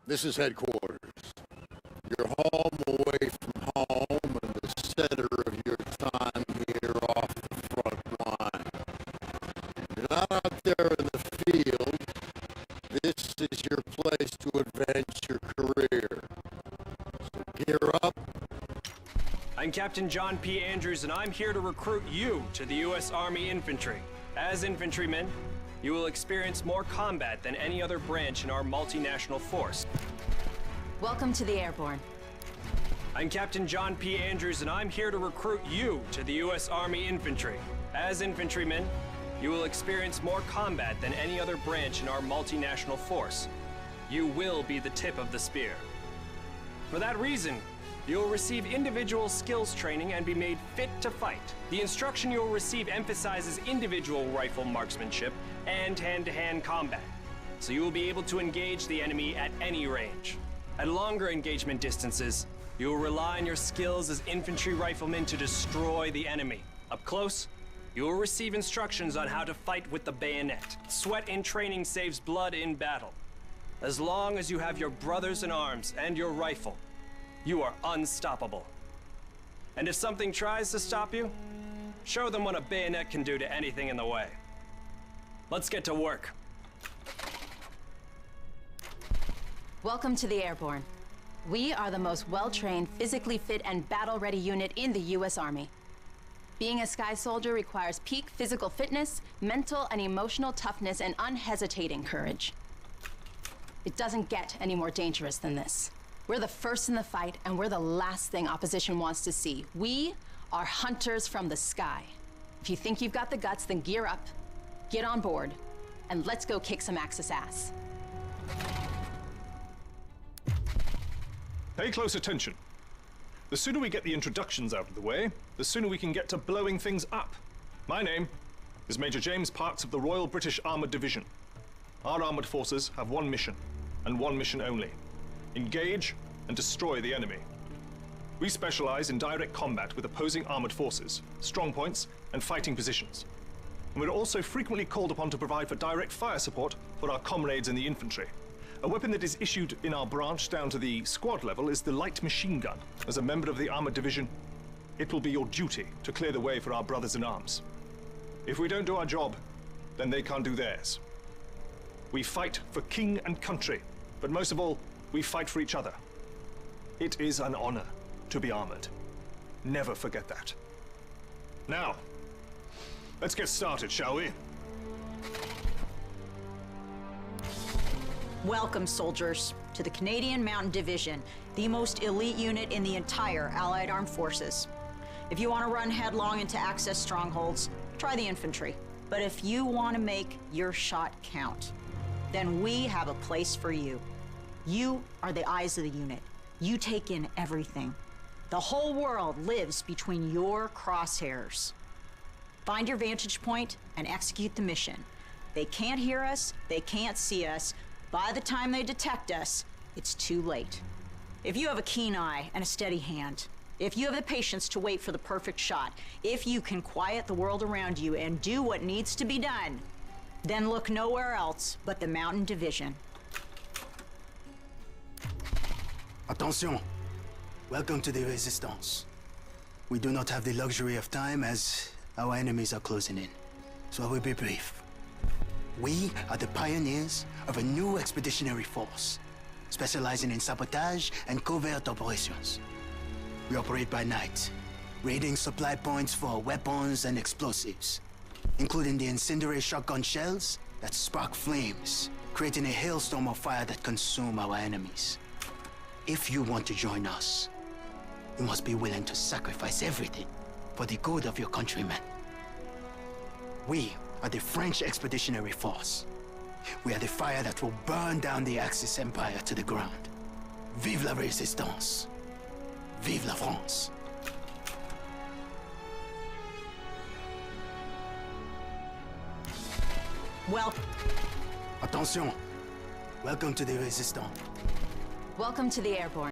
This is headquarters. You're home, away from home, and the center of your time here off the front line. You're not out there in the field. This is your place to advance your career. So gear up. I'm Captain John P. Andrews, and I'm here to recruit you to the U.S. Army Infantry. As infantrymen, you will experience more combat than any other branch in our multinational force. Welcome to the Airborne. I'm Captain John P. Andrews, and I'm here to recruit you to the U.S. Army Infantry. As infantrymen, you will experience more combat than any other branch in our multinational force. You will be the tip of the spear. For that reason, you will receive individual skills training and be made fit to fight. The instruction you will receive emphasizes individual rifle marksmanship and hand-to-hand combat, so you will be able to engage the enemy at any range. At longer engagement distances, you will rely on your skills as infantry riflemen to destroy the enemy. Up close, you will receive instructions on how to fight with the bayonet. Sweat in training saves blood in battle. As long as you have your brothers in arms and your rifle, you are unstoppable. And if something tries to stop you, show them what a bayonet can do to anything in the way. Let's get to work. Welcome to the Airborne. We are the most well-trained, physically fit, and battle-ready unit in the U.S. Army. Being a Sky Soldier requires peak physical fitness, mental and emotional toughness, and unhesitating courage. It doesn't get any more dangerous than this. We're the first in the fight, and we're the last thing opposition wants to see. We are hunters from the sky. If you think you've got the guts, then gear up, get on board, and let's go kick some Axis ass. Pay close attention. The sooner we get the introductions out of the way, the sooner we can get to blowing things up. My name is Major James Parks of the Royal British Armoured Division. Our armoured forces have one mission, and one mission only. Engage and destroy the enemy. We specialize in direct combat with opposing armored forces, strong points, and fighting positions. And we're also frequently called upon to provide for direct fire support for our comrades in the infantry. A weapon that is issued in our branch down to the squad level is the light machine gun. As a member of the armored division, it will be your duty to clear the way for our brothers in arms. If we don't do our job, then they can't do theirs. We fight for king and country, but most of all, we fight for each other. It is an honor to be armored. Never forget that. Now, let's get started, shall we? Welcome, soldiers, to the Canadian Mountain Division, the most elite unit in the entire Allied Armed Forces. If you want to run headlong into Axis strongholds, try the infantry. But if you want to make your shot count, then we have a place for you. You are the eyes of the unit. You take in everything. The whole world lives between your crosshairs. Find your vantage point and execute the mission. They can't hear us, they can't see us. By the time they detect us, it's too late. If you have a keen eye and a steady hand, if you have the patience to wait for the perfect shot, if you can quiet the world around you and do what needs to be done, then look nowhere else but the Mountain Division. Attention! Welcome to the Resistance. We do not have the luxury of time as our enemies are closing in, so I will be brief. We are the pioneers of a new expeditionary force, specializing in sabotage and covert operations. We operate by night, raiding supply points for weapons and explosives, including the incendiary shotgun shells that spark flames, creating a hailstorm of fire that consume our enemies. If you want to join us, you must be willing to sacrifice everything for the good of your countrymen. We are the French Expeditionary Force. We are the fire that will burn down the Axis Empire to the ground. Vive la Résistance! Vive la France! Well, Attention! Welcome to the Resistance. Welcome to the Airborne.